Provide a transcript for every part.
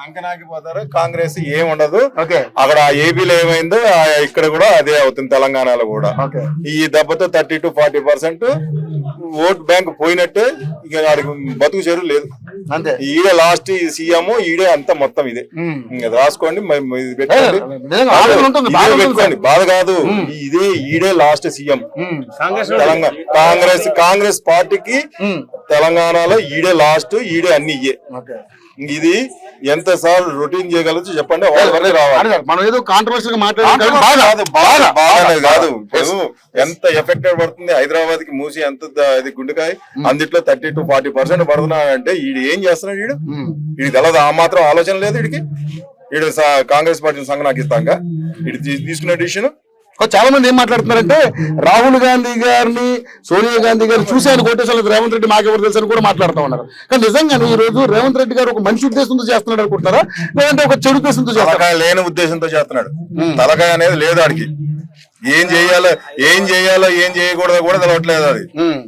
అంకనాకిపోతారు. కాంగ్రెస్ ఏం ఉండదు. అక్కడ ఏపీలో ఏమైందో ఇక్కడ కూడా అదే అవుతుంది, తెలంగాణలో కూడా. ఈ దెబ్బతో 30 to 40% ఓట్ బ్యాంక్ పోయినట్టే. ఇక వాడికి బతుకు చెరువు లేదు. ఈడే లాస్ట్ సీఎం, ఈడే అంతా మొత్తం ఇదే. రాసుకోండి, పెట్టుకోండి. బాధ కాదు, ఇదే ఈడే లాస్ట్ సీఎం తెలంగాణ. కాంగ్రెస్ పార్టీకి తెలంగాణలో ఈడే లాస్ట్, ఈడే అన్ని ఇయ్యే. ఇది ఎంత సార్లు రొటీన్ చేయగలచ్చు చెప్పండి. వాళ్ళ రావాలి. మనం ఏదో కాంట్రవర్సీగా మాట్లాడాలి కాదు. ఎంత ఎఫెక్టెడ్ పడుతుంది హైదరాబాద్ కి మూసి, ఎంత ఇది గుండెకాయ. అందుట్లో 30 to 40% పడుతున్నాడంటే ఈడు ఏం చేస్తున్నాడు? వీడికి తెలదు, ఆ మాత్రం ఆలోచన లేదు వీడికి. వీడు కాంగ్రెస్ పార్టీని సంఘనాకిస్తాక వీడు తీసుకునే డిసిషన్. చాలా మంది ఏం మాట్లాడుతున్నారంటే రాహుల్ గాంధీ గారిని, సోనియా గాంధీ గారిని చూసి ఆయన కొట్టేసారు, రేవంత్ రెడ్డి మాకెవరు తెలుసు అని కూడా మాట్లాడుతూ ఉన్నారు. కానీ నిజంగానే ఈ రోజు రేవంత్ రెడ్డి గారు ఒక మంచి ఉద్దేశంతో చేస్తున్నాడు అనుకుంటున్నారా, లేదంటే ఒక చెడు ఉద్దేశంతో చేస్తున్నారా? లేని ఉద్దేశంతో చేస్తున్నాడు. తలకాయ అనేది లేదు ఆడికి. ఏం చేయాలో ఏం చేయకూడదో కూడా తెలవట్లేదు అది.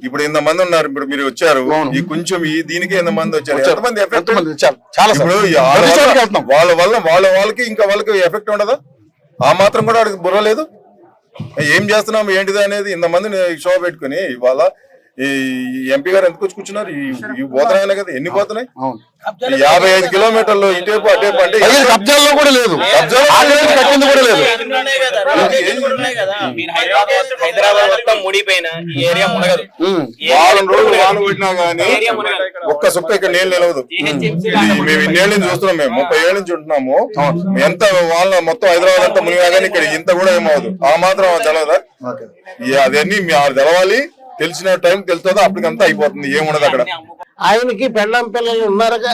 ఇప్పుడు ఇంతమంది ఉన్నారు, ఇప్పుడు మీరు వచ్చారు, ఈ కొంచెం ఈ దీనికి ఎంతమంది వచ్చారు, ఎంతమంది ఎఫెక్ట్. ఇప్పుడు వాళ్ళకి ఇంకా వాళ్ళకి ఎఫెక్ట్ ఉండదా? ఆ మాత్రం కూడా వాడికి బుర్ర లేదు. ఏం చేస్తున్నాం ఏంటిది అనేది ఇంతమందిని షో పెట్టుకుని ఇవాళ ఈ ఎంపీ గారు ఎందుకు వచ్చి కూర్చున్నారు? ఇవి పోతున్నాయి కదా, ఎన్ని పోతున్నాయి? 55 కిలోమీటర్లు ఇటేపు అటేపు అంటే కబ్జాల్లో కూడా లేదు, కట్టింది కూడా లేదు. వారం రోజులు వాన కొట్టినా గానీ ఒక్క సుక్క ఇక్కడ నీళ్ళు నిలవదు. మేము ఇన్నేళ్ళ నుంచి చూస్తున్నాం, మేము 30 ఏళ్ళ నుంచి ఉంటున్నాము. ఎంత వాళ్ళ మొత్తం హైదరాబాద్ అంతా మునిగా కానీ ఇక్కడ ఇంత కూడా ఏమవుదు. ఆ మాత్రం తెలవదా? అదన్నీ తెలవాలి. తెలిసిన టైం తెలుస్తుందో అప్పటికంతా అయిపోతుంది, ఏముండదు అక్కడ. ఆయనకి పెళ్ళం పిల్లలు ఉన్నారుగా,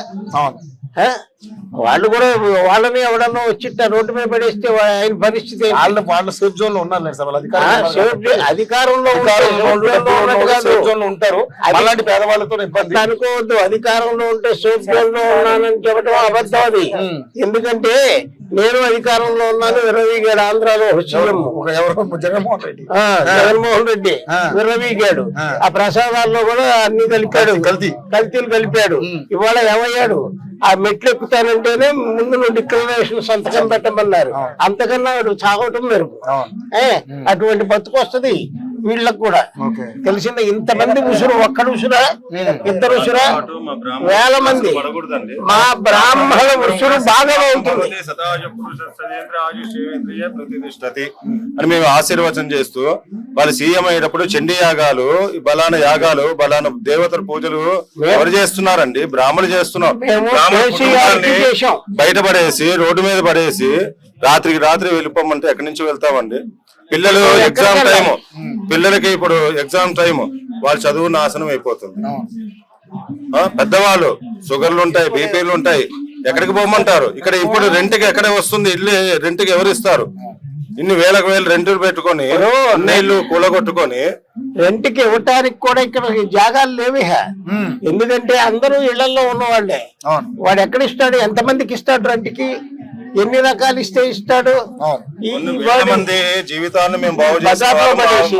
వాళ్ళు కూడా వాళ్ళని ఎవడన్నా వచ్చి రోడ్డు మీద పడేస్తే ఆయన పరిస్థితి. వాళ్ళ సేఫ్ జోన్ లో ఉన్నారు, అధికారంలో ఉంటారు. అలాంటి పేదవాళ్ళతో ఇబ్బంది అనుకోవద్దు. అధికారంలో ఉంటే సేఫ్ జోన్ లో ఉన్నానని చెప్పడం అబద్ధం అది. ఎందుకంటే నేను అధికారంలో ఉన్నాను, విర్రవీగాడు ఆంధ్రాలో సీఎం జగన్మోహన్ రెడ్డి విర్రవీగాడు. ఆ ప్రసాదాల్లో కూడా అన్ని కల్తీలు కలిపాడు. ఇవాళ ఏమయ్యాడు? ఆ మెట్లు ఎక్కుతానంటేనే ముందు నువ్వు డిక్లరేషన్ సంతకం పెట్టమన్నారు. అంతకన్నా వాడు చావటం మెరుగు. అటువంటి బతుకు వస్తుంది వీళ్ళకు కూడా. తెలిసిందా? ఇంతమంది ఉసురు, ఒక్కడు ఉసురా, ఇద్దరు ఉసురా, వేల మంది. మా బ్రాహ్మణ ఉసురు బాగా అవుతుంది అని మేము ఆశీర్వచనం చేస్తూ, వాళ్ళు సీఎం అయ్యేటప్పుడు చండీ యాగాలు, బలాన యాగాలు, బలాన దేవతల పూజలు ఎవరు చేస్తున్నారండి? బ్రాహ్మణులు చేస్తున్నారు. బయటపడేసి రోడ్డు మీద పడేసి రాత్రికి రాత్రి వెళ్ళిపోమంటే ఎక్కడి నుంచి వెళ్తామండి? పిల్లలు ఎగ్జామ్ టైము, పిల్లలకి ఇప్పుడు ఎగ్జామ్ టైము, వాళ్ళ చదువు నాశనం అయిపోతుంది. పెద్దవాళ్ళు షుగర్లు ఉంటాయి, బీపీలు ఉంటాయి, ఎక్కడికి పోమంటారు? ఇక్కడ ఇప్పుడు రెంట్కి ఎక్కడ వస్తుంది? ఇల్లు రెంట్కి ఎవరు ఇస్తారు? ఇన్ని వేలకు వేలు రెంటులు పెట్టుకొని ఇల్లు కూలగొట్టుకొని రెంట్కి ఇవ్వటానికి కూడా ఇక్కడ జాగాలు లేవి. ఎందుకంటే అందరూ ఇళ్లలో ఉన్నవాళ్లే. వాడు ఎక్కడ ఇస్తాడు? ఎంతమందికి ఇస్తాడు? రెంట్కి ఎన్ని రకాలు ఇస్తే ఇస్తాడు? మంది జీవితాన్ని మేము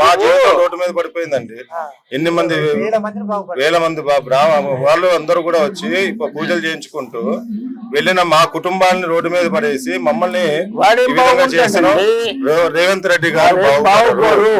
బాగు రోడ్డు మీద పడిపోయిందండి. ఎన్ని మంది, వేల మంది వాళ్ళు అందరూ కూడా వచ్చి పూజలు చేయించుకుంటూ వెళ్ళిన మా కుటుంబాన్ని రోడ్డు మీద పడేసి మమ్మల్ని ఈ విధంగా చేసిన రేవంత్ రెడ్డి గారు బాగుపడరు.